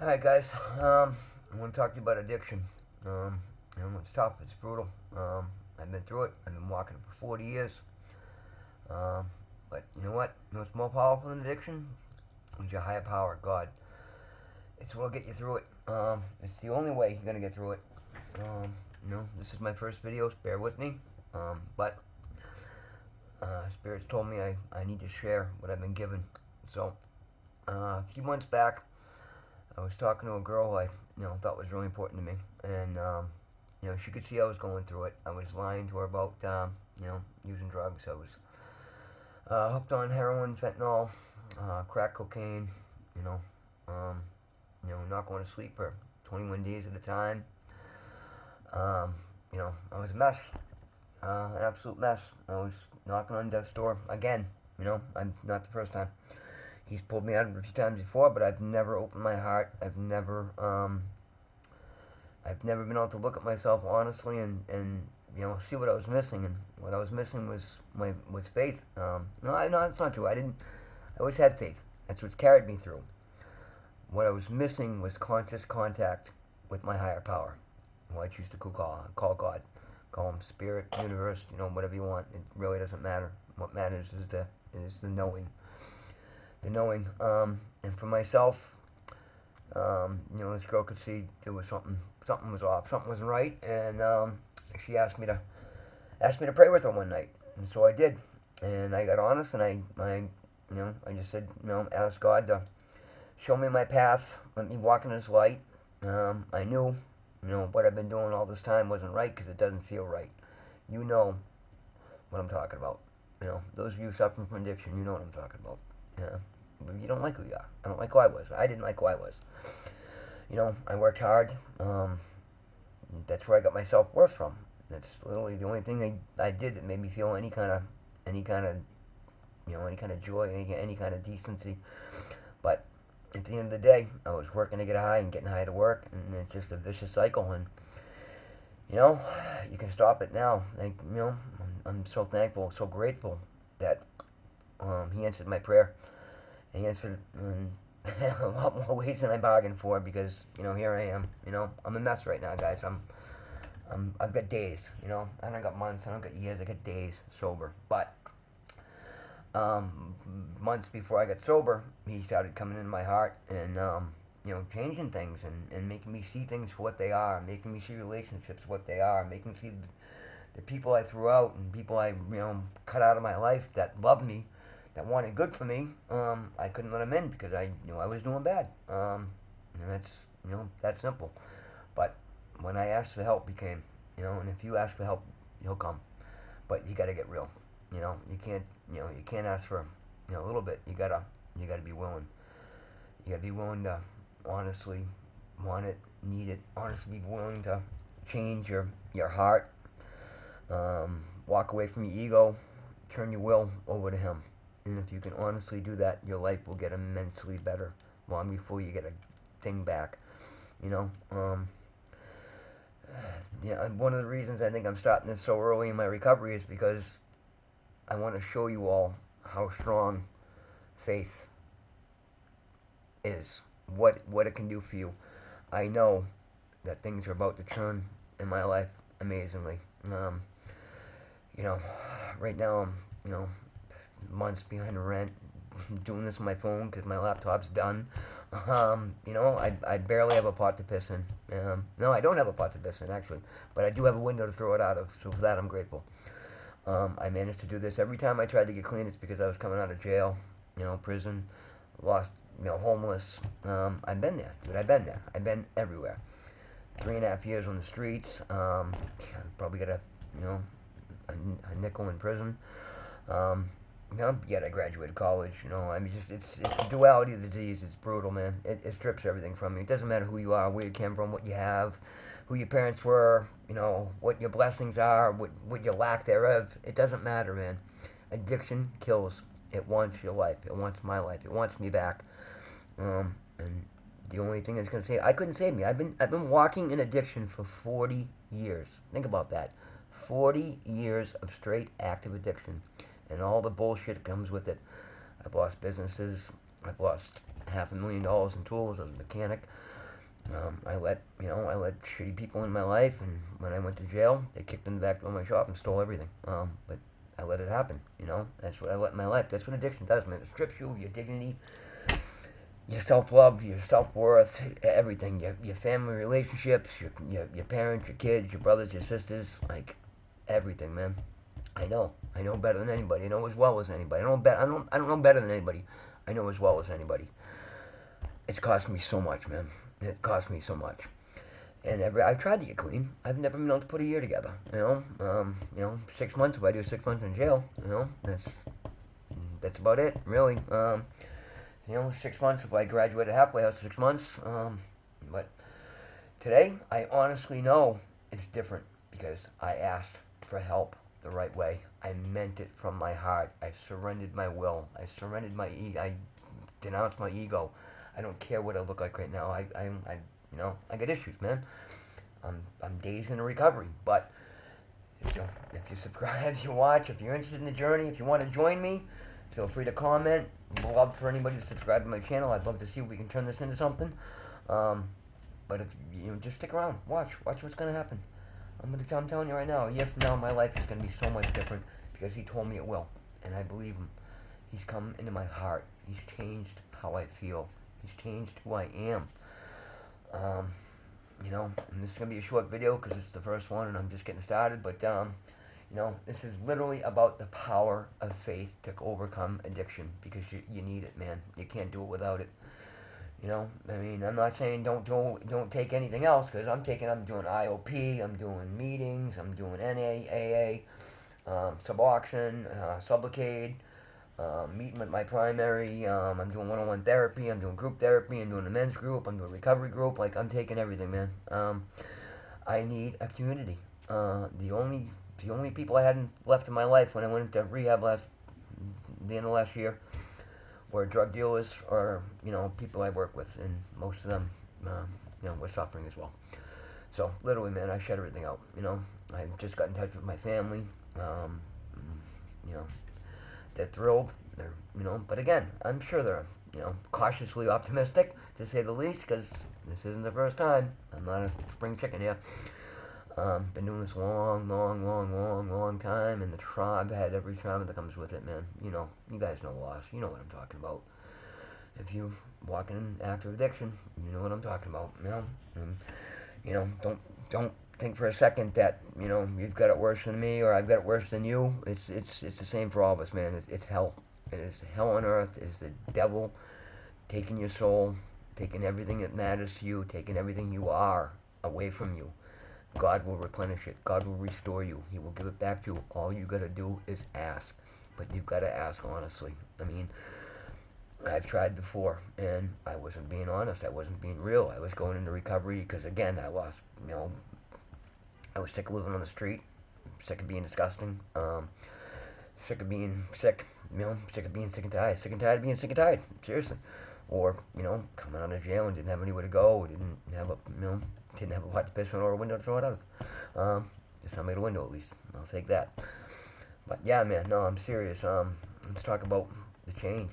Alright, guys. I want to talk to you about addiction. It's tough. It's brutal. I've been through it. I've been walking it for 40 years. Um, but you know what? You know what's more powerful than addiction? It's your higher power, God. It's what'll get you through it. It's the only way you're gonna get through it. This is my first video. So bear with me. But Spirit's told me I need to share what I've been given. So a few months back, I was talking to a girl I thought was really important to me, and she could see I was going through it. I was lying to her about using drugs. I was hooked on heroin, fentanyl, crack cocaine. You know, um, not going to sleep for 21 days at a time. Um, I was a mess, an absolute mess. I was knocking on death's door again. I'm not the first time. He's pulled me out a few times before, but I've never opened my heart. I've never been able to look at myself honestly and see what I was missing. And what I was missing was faith. No, that's not true. I always had faith. That's what's carried me through. What I was missing was conscious contact with my higher power, who I choose to call God, call him Spirit, Universe, whatever you want. It really doesn't matter. What matters is the knowing. The knowing. And for myself, this girl could see there was something was off, something wasn't right, and she asked me to pray with her one night, and so I did, and I got honest, and I just said, ask God to show me my path, let me walk in His light. I knew, what I've been doing all this time wasn't right because it doesn't feel right. You know what I'm talking about. Those of you suffering from addiction, you know what I'm talking about. Yeah. You don't like who you are. I don't like who I was. I didn't like who I was. I worked hard. That's where I got my self worth from. That's literally the only thing I did that made me feel any kind of, any kind of joy, any kind of decency. But at the end of the day, I was working to get high and getting high to work, and it's just a vicious cycle. And you can stop it now. I'm so thankful, so grateful that He answered my prayer. He answered in a lot more ways than I bargained for because here I am. I'm a mess right now, guys. I've got days. I don't got months. I don't got years. I got days sober. But months before I got sober, He started coming into my heart and changing things and making me see things for what they are, making me see relationships for what they are, making me see the people I threw out and people I cut out of my life that loved me, that wanted good for me. I couldn't let them in because I knew I was doing bad. And that's that simple. But when I asked for help, He came. And if you ask for help, He'll come. But you got to get real. You can't ask for a little bit. You gotta be willing. You gotta be willing to honestly want it, need it. Honestly, be willing to change your heart. Walk away from your ego. Turn your will over to Him. And if you can honestly do that, your life will get immensely better long before you get a thing back. You know, um, and one of the reasons I think I'm starting this so early in my recovery is because I want to show you all how strong faith is, what it can do for you. I know that things are about to turn in my life amazingly. Um, you know, right now I'm months behind rent. Doing this on my phone because my laptop's done. I barely have a pot to piss in. No, I don't have a pot to piss in actually, but I do have a window to throw it out of. So for that, I'm grateful. I managed to do this. Every time I tried to get clean, it's because I was coming out of jail, prison, lost, homeless. I've been there, dude. I've been there. I've been everywhere. 3.5 years on the streets. Probably got a nickel in prison. Um, yet I graduated college. I mean, just it's the duality of the disease. It's brutal, man. It strips everything from you. It doesn't matter who you are, where you came from, what you have, who your parents were. What your blessings are, what your lack thereof. It doesn't matter, man. Addiction kills. It wants your life. It wants my life. It wants me back. And the only thing that's gonna save, I couldn't save me. I've been walking in addiction for 40 years. Think about that. 40 years of straight active addiction and all the bullshit that comes with it. I've lost businesses. I've lost $500,000 in tools. I was a mechanic. I let shitty people in my life, and when I went to jail, they kicked in the back door of my shop and stole everything. But I let it happen. That's what I let in my life. That's what addiction does, man. It strips you of your dignity, your self-love, your self-worth, everything. Your family relationships, your parents, your kids, your brothers, your sisters, like everything, man. I know better than anybody. I know as well as anybody. I don't know better than anybody. I know as well as anybody. It's cost me so much, man. It cost me so much. And I tried to get clean. I've never been able to put a year together. 6 months. If I do 6 months in jail, that's about it, really. 6 months. If I graduated halfway, that's 6 months. But today, I honestly know it's different because I asked for help the right way. I meant it from my heart. I surrendered my will. I surrendered my ego. I denounced my ego. I don't care what I look like right now. I got issues, man. I'm days into recovery, but if you subscribe, if you watch, if you're interested in the journey, if you want to join me, feel free to comment. I'd love for anybody to subscribe to my channel. I'd love to see if we can turn this into something. But if just stick around, watch what's gonna happen. I'm telling you right now, a year from now, my life is gonna be so much different because he told me it will, and I believe him. He's come into my heart. He's changed how I feel. He's changed who I am. And this is going to be a short video because it's the first one and I'm just getting started. But, this is literally about the power of faith to overcome addiction because you need it, man. You can't do it without it. I'm not saying don't take anything else because I'm doing IOP, I'm doing meetings, I'm doing NAAA, Suboxone, Sublocade. Meeting with my primary, I'm doing one-on-one therapy, I'm doing group therapy, I'm doing a men's group, I'm doing a recovery group, like, I'm taking everything, man. I need a community. The only people I hadn't left in my life when I went into rehab the end of last year were drug dealers or, people I work with, and most of them, were suffering as well. So, literally, man, I shut everything out, I just got in touch with my family, they're thrilled. But again, I'm sure they're, cautiously optimistic, to say the least, because this isn't the first time. I'm not a spring chicken here. Been doing this long time, and I've had every trauma that comes with it, man. You guys know loss. You know what I'm talking about. If you walk in active addiction, you know what I'm talking about, And, don't think for a second that you've got it worse than me or I've got it worse than you. It's the same for all of us, man. It's hell. It is hell on earth. It is the devil taking your soul, taking everything that matters to you, taking everything you are away from you. God will replenish it. God will restore you. He will give it back to you. All you got to do is ask, but you've got to ask honestly. I've tried before, and I wasn't being honest. I wasn't being real. I was going into recovery because, again, I lost, I was sick of living on the street, sick of being disgusting, sick of being sick, sick of being sick and tired of being sick and tired, seriously. Or, coming out of jail and didn't have anywhere to go, didn't have a pot to piss in or a window to throw it out of. Just not made a window at least. I'll take that. But yeah, man, no, I'm serious. Let's talk about the change.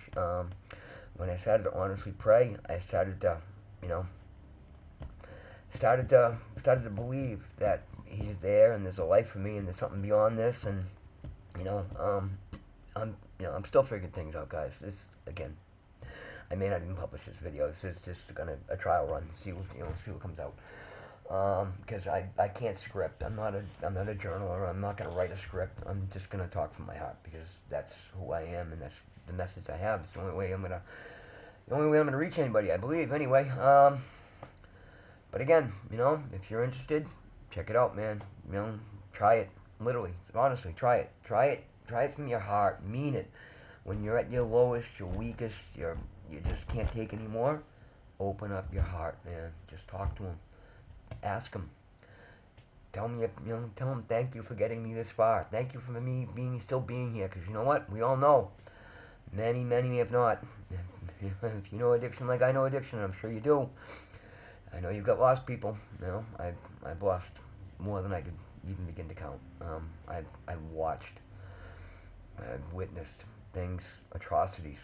When I started to honestly pray, I started to, started to believe that he's there and there's a life for me and there's something beyond this, and I'm still figuring things out, guys. This, again, I may not even publish this video. This is just a trial run, see what comes out. Because I can't script. I'm not a journaler. I'm not gonna write a script. I'm just gonna talk from my heart because that's who I am and that's the message I have. It's the only way I'm gonna reach anybody, I believe. Anyway, but again, if you're interested, check it out, man. Try it. Literally, honestly, try it. Try it from your heart. Mean it. When you're at your lowest, your weakest, you just can't take anymore. Open up your heart, man. Just talk to him. Ask him. Tell him thank you for getting me this far. Thank you for me still being here. Because you know what? We all know. Many have not. If you know addiction like I know addiction, I'm sure you do. I know you've got lost people. I've lost more than I could even begin to count. I've watched. I've witnessed things, atrocities.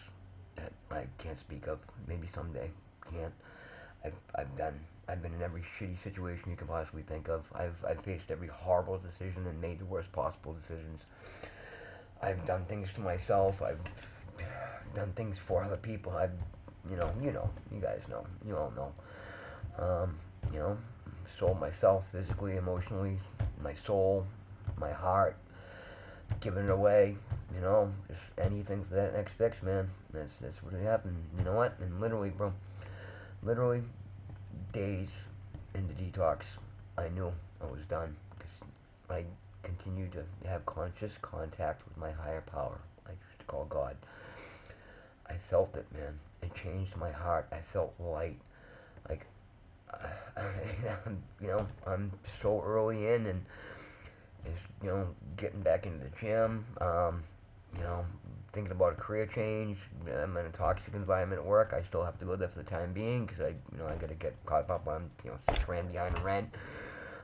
that I can't speak of. Maybe someday. Can't. I've been in every shitty situation you can possibly think of. I've faced every horrible decision and made the worst possible decisions. I've done things to myself. I've done things for other people. You guys know, you all know. Um, you know, sold myself physically, emotionally, my soul, my heart, giving it away. Just anything for that next fix, man. That's what happened. You know what? And literally, bro, literally days into detox, I knew I was done because I continued to have conscious contact with my higher power. I used to call God. I felt it, man. It changed my heart. I felt light. Like, I'm so early in, and it's, getting back into the gym. You know, Thinking about a career change. I'm in a toxic environment at work. I still have to go there for the time being because I got to get caught up on, $6 grand behind the rent.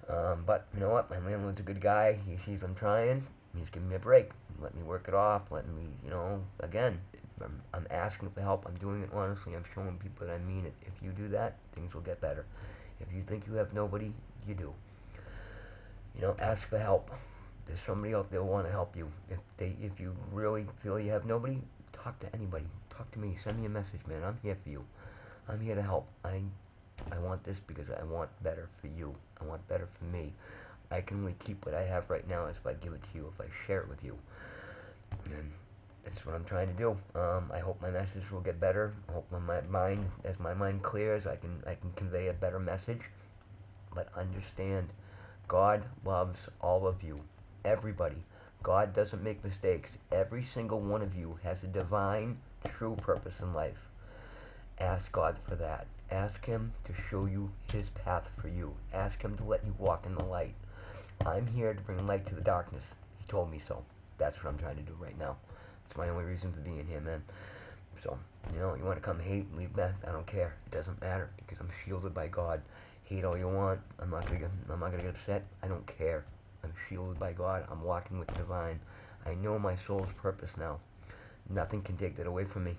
But you know what? My landlord's a good guy. He sees I'm trying. He's giving me a break. Let me work it off. Letting me, again, I'm asking for help. I'm doing it honestly. I'm showing people that I mean it. If you do that, things will get better. If you think you have nobody, you do. Ask for help. There's somebody out there who want to help you. If you really feel you have nobody, talk to anybody. Talk to me. Send me a message, man. I'm here for you. I'm here to help. I want this because I want better for you. I want better for me. I can only keep what I have right now if I give it to you, if I share it with you. And that's what I'm trying to do. I hope my message will get better. I hope as my mind clears, I can convey a better message. But understand, God loves all of you. Everybody. God doesn't make mistakes. Every single one of you has a divine, true purpose in life. Ask God for that. Ask Him to show you His path for you. Ask Him to let you walk in the light. I'm here to bring light to the darkness. He told me so. That's what I'm trying to do right now. It's my only reason for being here, man. So, you want to come hate and leave that? I don't care. It doesn't matter because I'm shielded by God. Hate all you want. I'm not gonna get upset. I don't care. I'm shielded by God. I'm walking with the divine. I know my soul's purpose now. Nothing can take that away from me.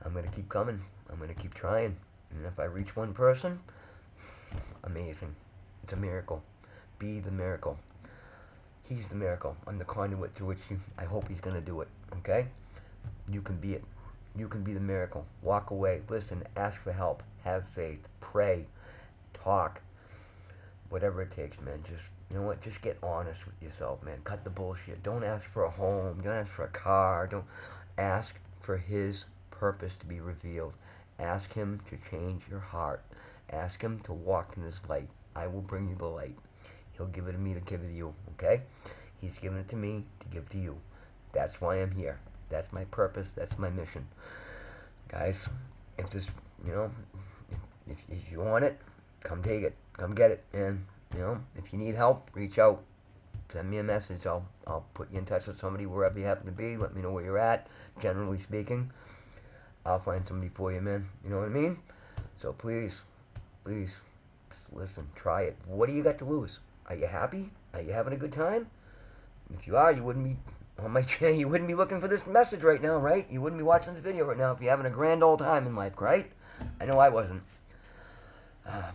I'm gonna keep coming. I'm gonna keep trying. And if I reach one person, amazing. It's a miracle. Be the miracle. He's the miracle. I'm the conduit through which I hope He's gonna do it. Okay? You can be it. You can be the miracle. Walk away. Listen. Ask for help. Have faith. Pray. Talk. Whatever it takes, man. Just get honest with yourself, man. Cut the bullshit. Don't ask for a home. Don't ask for a car. Don't ask for His purpose to be revealed. Ask Him to change your heart. Ask Him to walk in His light. I will bring you the light. He'll give it to me to give it to you, okay? He's given it to me to give to you. That's why I'm here. That's my purpose. That's my mission. Guys, if this, if you want it, come take it. Come get it, man. If you need help, reach out. Send me a message. I'll put you in touch with somebody wherever you happen to be. Let me know where you're at. Generally speaking, I'll find somebody for you, man. You know what I mean? So please, just listen. Try it. What do you got to lose? Are you happy? Are you having a good time? If you are, you wouldn't be on my channel. You wouldn't be looking for this message right now, right? You wouldn't be watching this video right now if you're having a grand old time in life, right? I know I wasn't.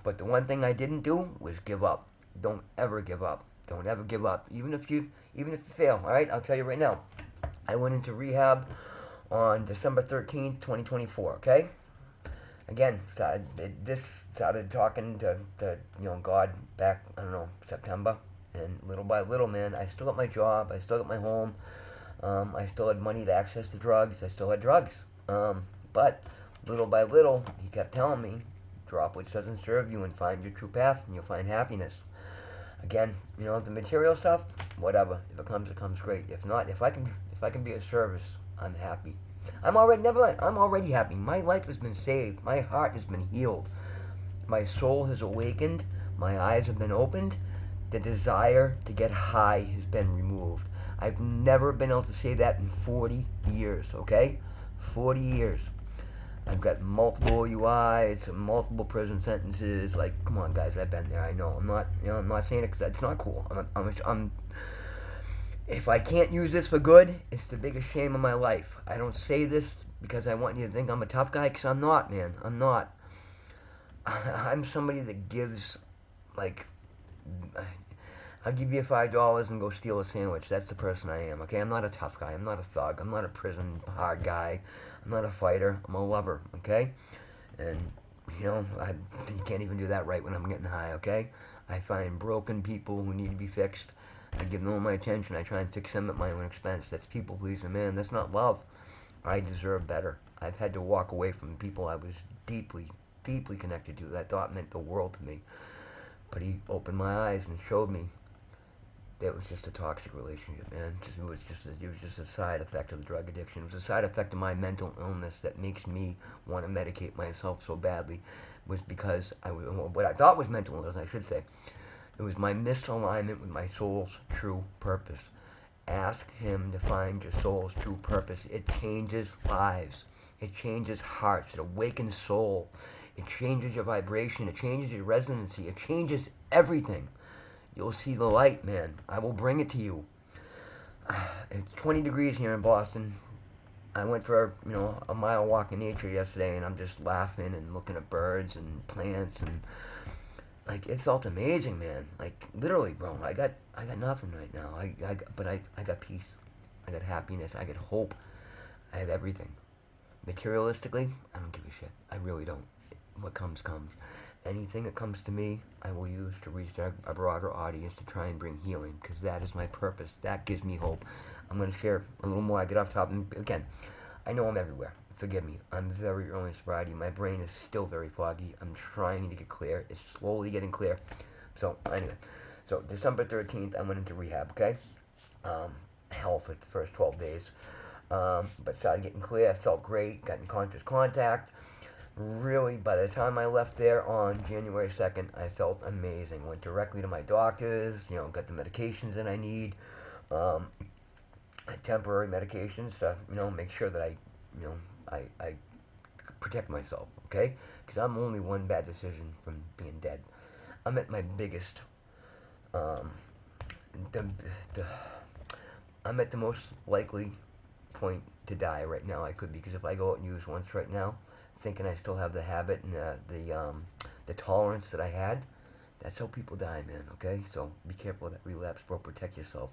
But the one thing I didn't do was give up. Don't ever give up. Don't ever give up. Even if you fail, all right? I'll tell you right now. I went into rehab on December 13th, 2024, okay? Again, started talking to God back, I don't know, September. And little by little, man, I still got my job. I still got my home. I still had money to access the drugs. I still had drugs. But little by little, he kept telling me, drop which doesn't serve you and find your true path and you'll find happiness. Again, the material stuff, whatever. If it comes great. If not, if I can be of service, I'm happy. I'm already happy. My life has been saved. My heart has been healed. My soul has awakened. My eyes have been opened. The desire to get high has been removed. I've never been able to say that in 40 years, okay? 40 years. I've got multiple UIs, multiple prison sentences. Like, come on, guys, I've been there. I know. I'm not saying it because that's not cool. If I can't use this for good, it's the biggest shame of my life. I don't say this because I want you to think I'm a tough guy, because I'm not, man. I'm not. I'm somebody that gives, like, I'll give you $5 and go steal a sandwich. That's the person I am, okay? I'm not a tough guy. I'm not a thug. I'm not a prison hard guy. I'm not a fighter. I'm a lover, okay? And, you can't even do that right when I'm getting high, okay? I find broken people who need to be fixed. I give them all my attention. I try and fix them at my own expense. That's people pleasing, man. That's not love. I deserve better. I've had to walk away from people I was deeply, deeply connected to that I thought meant the world to me. But he opened my eyes and showed me that was just a toxic relationship, man. It was just a side effect of the drug addiction. It was a side effect of my mental illness that makes me want to medicate myself so badly. Was because what I thought was mental illness, I should say. It was my misalignment with my soul's true purpose. Ask him to find your soul's true purpose. It changes lives. It changes hearts. It awakens soul. It changes your vibration. It changes your resonancy. It changes everything. You'll see the light, man. I will bring it to you. It's 20 degrees here in Boston. I went for, a mile walk in nature yesterday, and I'm just laughing and looking at birds and plants, and like, it felt amazing, man. Like, literally, bro. I got nothing right now. But I got peace. I got happiness. I got hope. I have everything. Materialistically, I don't give a shit. I really don't. What comes, comes. Anything that comes to me, I will use to reach a broader audience to try and bring healing, because that is my purpose. That gives me hope. I'm going to share a little more. I get off top, and again, I know I'm everywhere. Forgive me. I'm very early in sobriety. My brain is still very foggy. I'm trying to get clear. It's slowly getting clear. So, anyway. So, December 13th, I went into rehab, okay? Hell for the first 12 days. But started getting clear. I felt great. Got in conscious contact. Really, by the time I left there on January 2nd, I felt amazing. Went directly to my doctors, got the medications that I need, temporary medications to, make sure that I protect myself, okay? Because I'm only one bad decision from being dead. I'm at my biggest, um, I'm at the most likely point to die right now I could, because if I go out and use once right now, thinking I still have the habit and the tolerance that I had, that's how people die, man, okay? So be careful of that relapse, bro. Protect yourself.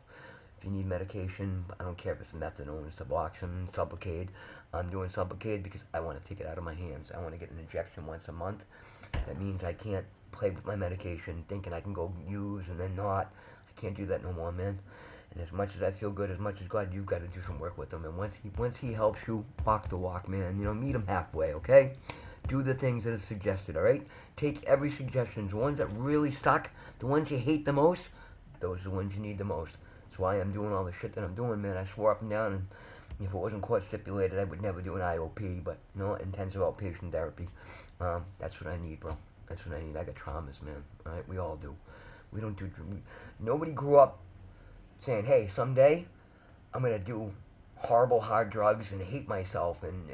If you need medication, I don't care if it's methadone, Suboxone, Sublocade. I'm doing Sublocade because I want to take it out of my hands. I want to get an injection once a month. That means I can't play with my medication thinking I can go use and then not. I can't do that no more, man. And as much as I feel good, as much as God, you've got to do some work with him. And once he helps you, walk the walk, man. Meet him halfway, okay? Do the things that are suggested, all right? Take every suggestion. The ones that really suck, the ones you hate the most, those are the ones you need the most. That's why I'm doing all the shit that I'm doing, man. I swore up and down, and if it wasn't court stipulated, I would never do an IOP, but, intensive outpatient therapy. That's what I need, bro. That's what I need. I got traumas, man. All right? We all do. We don't do... Nobody grew up saying, hey, someday I'm going to do horrible hard drugs and hate myself and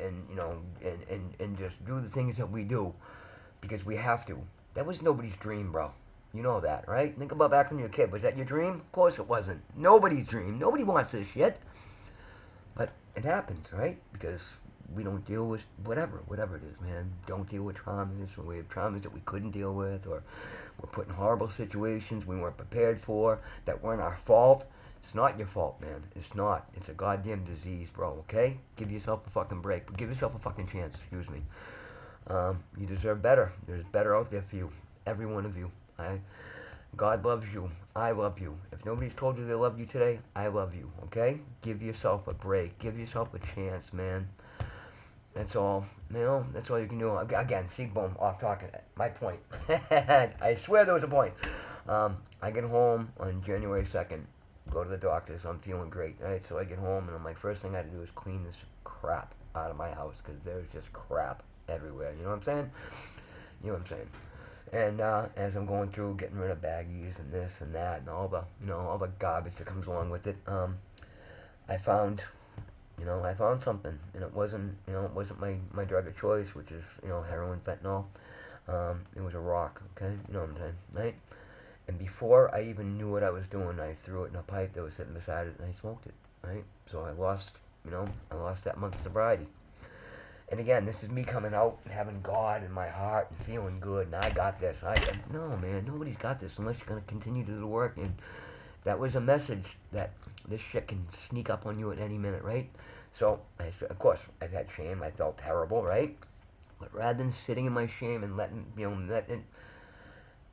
just do the things that we do because we have to. That was nobody's dream, bro. You know that, right? Think about back when you were a kid. Was that your dream? Of course it wasn't. Nobody's dream. Nobody wants this shit. But it happens, right? Because we don't deal with whatever it is, man. Don't deal with traumas, or we have traumas that we couldn't deal with, or we're put in horrible situations we weren't prepared for, that weren't our fault. It's not your fault, man. It's not. It's a goddamn disease, bro, okay? Give yourself a fucking break. Give yourself a fucking chance, excuse me. You deserve better. There's better out there for you. Every one of you. God loves you. I love you. If nobody's told you they love you today, I love you, okay? Give yourself a break. Give yourself a chance, man. That's all. That's all you can do. Again, see, boom, off talking. My point. I swear there was a point. I get home on January 2nd. Go to the doctors. I'm feeling great, right? So I get home, and I'm like, first thing I had to do is clean this crap out of my house, because there's just crap everywhere. You know what I'm saying? You know what I'm saying? And as I'm going through getting rid of baggies and this and that and all the garbage that comes along with it, I found something, and it wasn't my drug of choice, which is heroin, fentanyl. It was a rock. Okay, you know what I'm saying, right? And before I even knew what I was doing, I threw it in a pipe that was sitting beside it, and I smoked it, right? So I lost that month's sobriety. And again, this is me coming out and having God in my heart and feeling good, and I got this. No, man, nobody's got this unless you're gonna continue to do the work. And that was a message that this shit can sneak up on you at any minute, right? So, of course, I've had shame. I felt terrible, right? But rather than sitting in my shame and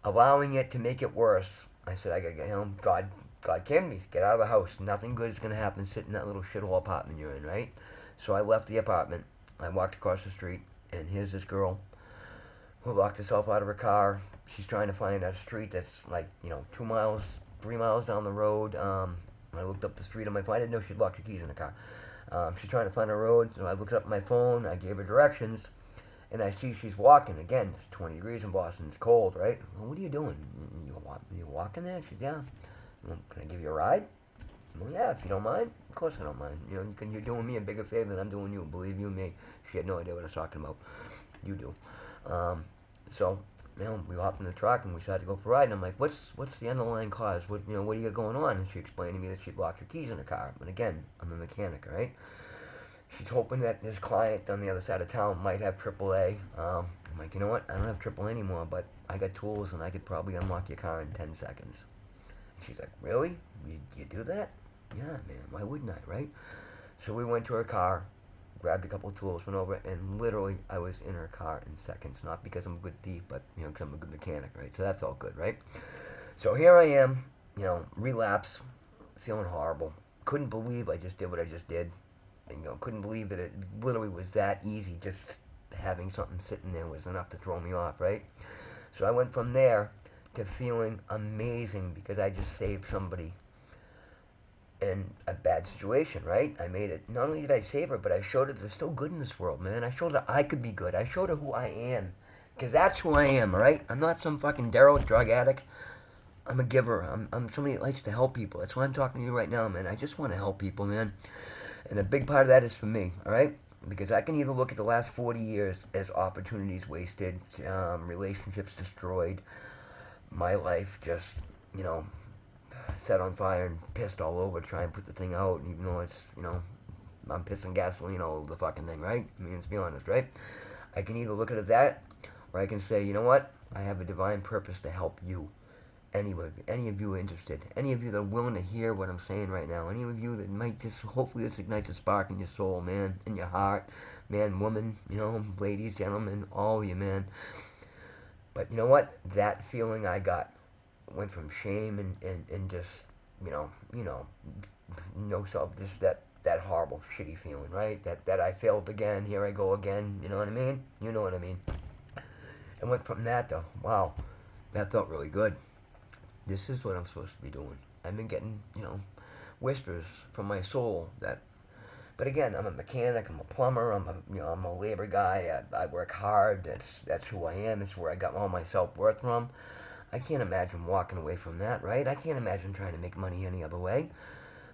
allowing it to make it worse, I said, I gotta get home. God came to me. Get out of the house. Nothing good is gonna happen. Sit in that little shithole apartment you're in, right? So I left the apartment. I walked across the street, and here's this girl who locked herself out of her car. She's trying to find a street that's like 2 miles, 3 miles down the road. I looked up the street on my phone. I didn't know she'd locked her keys in the car. She's trying to find a road, so I looked up my phone. I gave her directions, and I see she's walking. Again, it's 20 degrees in Boston. It's cold, right? Well, what are you doing? You walking there? She's, yeah. Well, can I give you a ride? Well, yeah, if you don't mind. Of course I don't mind. You're doing me a bigger favor than I'm doing you. Believe you me. She had no idea what I was talking about. You do. So, we hopped in the truck and we decided to go for a ride. And I'm like, what's the underlying cause? What do you got going on? And she explained to me that she'd locked her keys in her car. But again, I'm a mechanic, right? She's hoping that this client on the other side of town might have AAA. I'm like, you know what? I don't have AAA anymore, but I got tools and I could probably unlock your car in 10 seconds. She's like, really? You do that? Yeah, man. Why wouldn't I, right? So we went to her car, grabbed a couple of tools, went over, and literally I was in her car in seconds. Not because I'm a good thief, but because I'm a good mechanic, right? So that felt good, right? So here I am, relapse, feeling horrible. Couldn't believe I just did what I just did. And, couldn't believe that it literally was that easy. Just having something sitting there was enough to throw me off, right? So I went from there to feeling amazing because I just saved somebody in a bad situation, right? I made it. Not only did I save her, but I showed her there's still good in this world, man. I showed her I could be good. I showed her who I am. Because that's who I am, right? I'm not some fucking derelict drug addict. I'm a giver. I'm somebody that likes to help people. That's why I'm talking to you right now, man. I just want to help people, man. And a big part of that is for me, all right? Because I can either look at the last 40 years as opportunities wasted, relationships destroyed, my life just, set on fire and pissed all over to try and put the thing out, even though it's, I'm pissing gasoline all over the fucking thing, right? I mean, let's be honest, right? I can either look at it that, or I can say, you know what? I have a divine purpose to help you. Any of you interested, any of you that are willing to hear what I'm saying right now, any of you that might just, hopefully this ignites a spark in your soul, man, in your heart, man, woman, ladies, gentlemen, all of you, man. But you know what? That feeling I got went from shame and just, no self, just that horrible, shitty feeling, right? That I failed again, here I go again, you know what I mean? You know what I mean? It went from that to, wow, that felt really good. This is what I'm supposed to be doing. I've been getting, whispers from my soul that, but again, I'm a mechanic, I'm a plumber, I'm a labor guy, I work hard, that's who I am, that's where I got all my self-worth from. I can't imagine walking away from that, right? I can't imagine trying to make money any other way.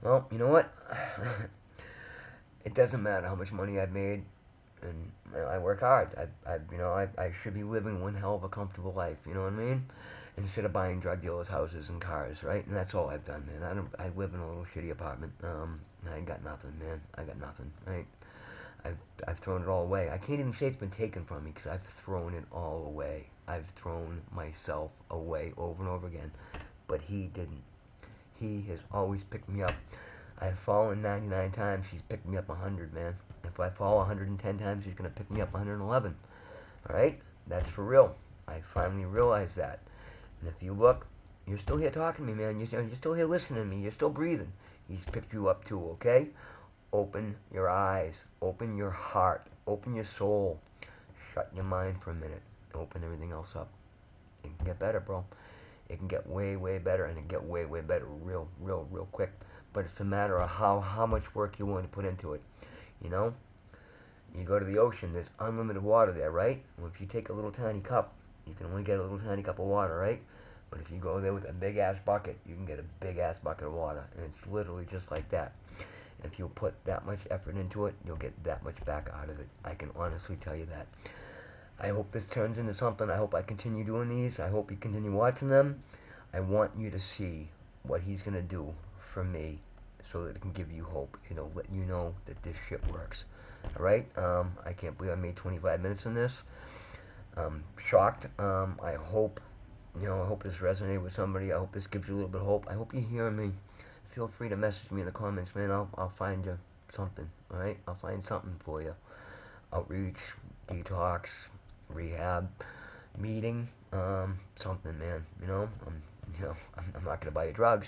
Well, you know what? It doesn't matter how much money I've made, and I work hard. I should be living one hell of a comfortable life, you know what I mean? Instead of buying drug dealers' houses and cars, right? And that's all I've done, man. I live in a little shitty apartment. I ain't got nothing, man. I got nothing, right? I've thrown it all away. I can't even say it's been taken from me because I've thrown it all away. I've thrown myself away over and over again. But he didn't. He has always picked me up. I've fallen 99 times. He's picked me up 100, man. If I fall 110 times, he's going to pick me up 111. All right? That's for real. I finally realized that. And if you look, you're still here talking to me, man. You're still here listening to me. You're still breathing. He's picked you up too, okay? Open your eyes. Open your heart. Open your soul. Shut your mind for a minute. Open everything else up. It can get better, bro. It can get way, way better, and it can get way, way better real, real, real quick. But it's a matter of how much work you're willing to put into it. You know? You go to the ocean, there's unlimited water there, right? Well, if you take a little tiny cup, you can only get a little tiny cup of water, right? But if you go there with a big-ass bucket, you can get a big-ass bucket of water. And it's literally just like that. If you put that much effort into it, you'll get that much back out of it. I can honestly tell you that. I hope this turns into something. I hope I continue doing these. I hope you continue watching them. I want you to see what he's going to do for me so that it can give you hope. It'll let you know that this shit works. All right. I can't believe I made 25 minutes in this. Shocked. I hope, I hope this resonated with somebody. I hope this gives you a little bit of hope. I hope you hear me. Feel free to message me in the comments, man. I'll find you something. All right. I'll find something for you. Outreach, detox, rehab, meeting, something, man. I'm not gonna buy you drugs.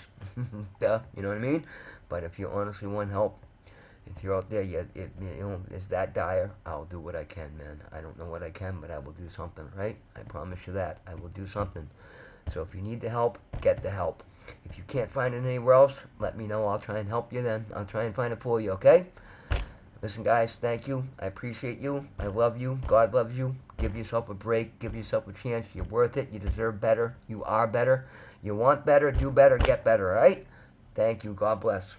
Duh. You know what I mean? But if you honestly want help, if you're out there, it's that dire, I'll do what I can, man. I don't know what I can, but I will do something, right? I promise you that. I will do something. So if you need the help, get the help. If you can't find it anywhere else, let me know. I'll try and help you then. I'll try and find it for you, okay? Listen, guys, thank you. I appreciate you. I love you. God loves you. Give yourself a break. Give yourself a chance. You're worth it. You deserve better. You are better. You want better. Do better. Get better, all right? Thank you. God bless.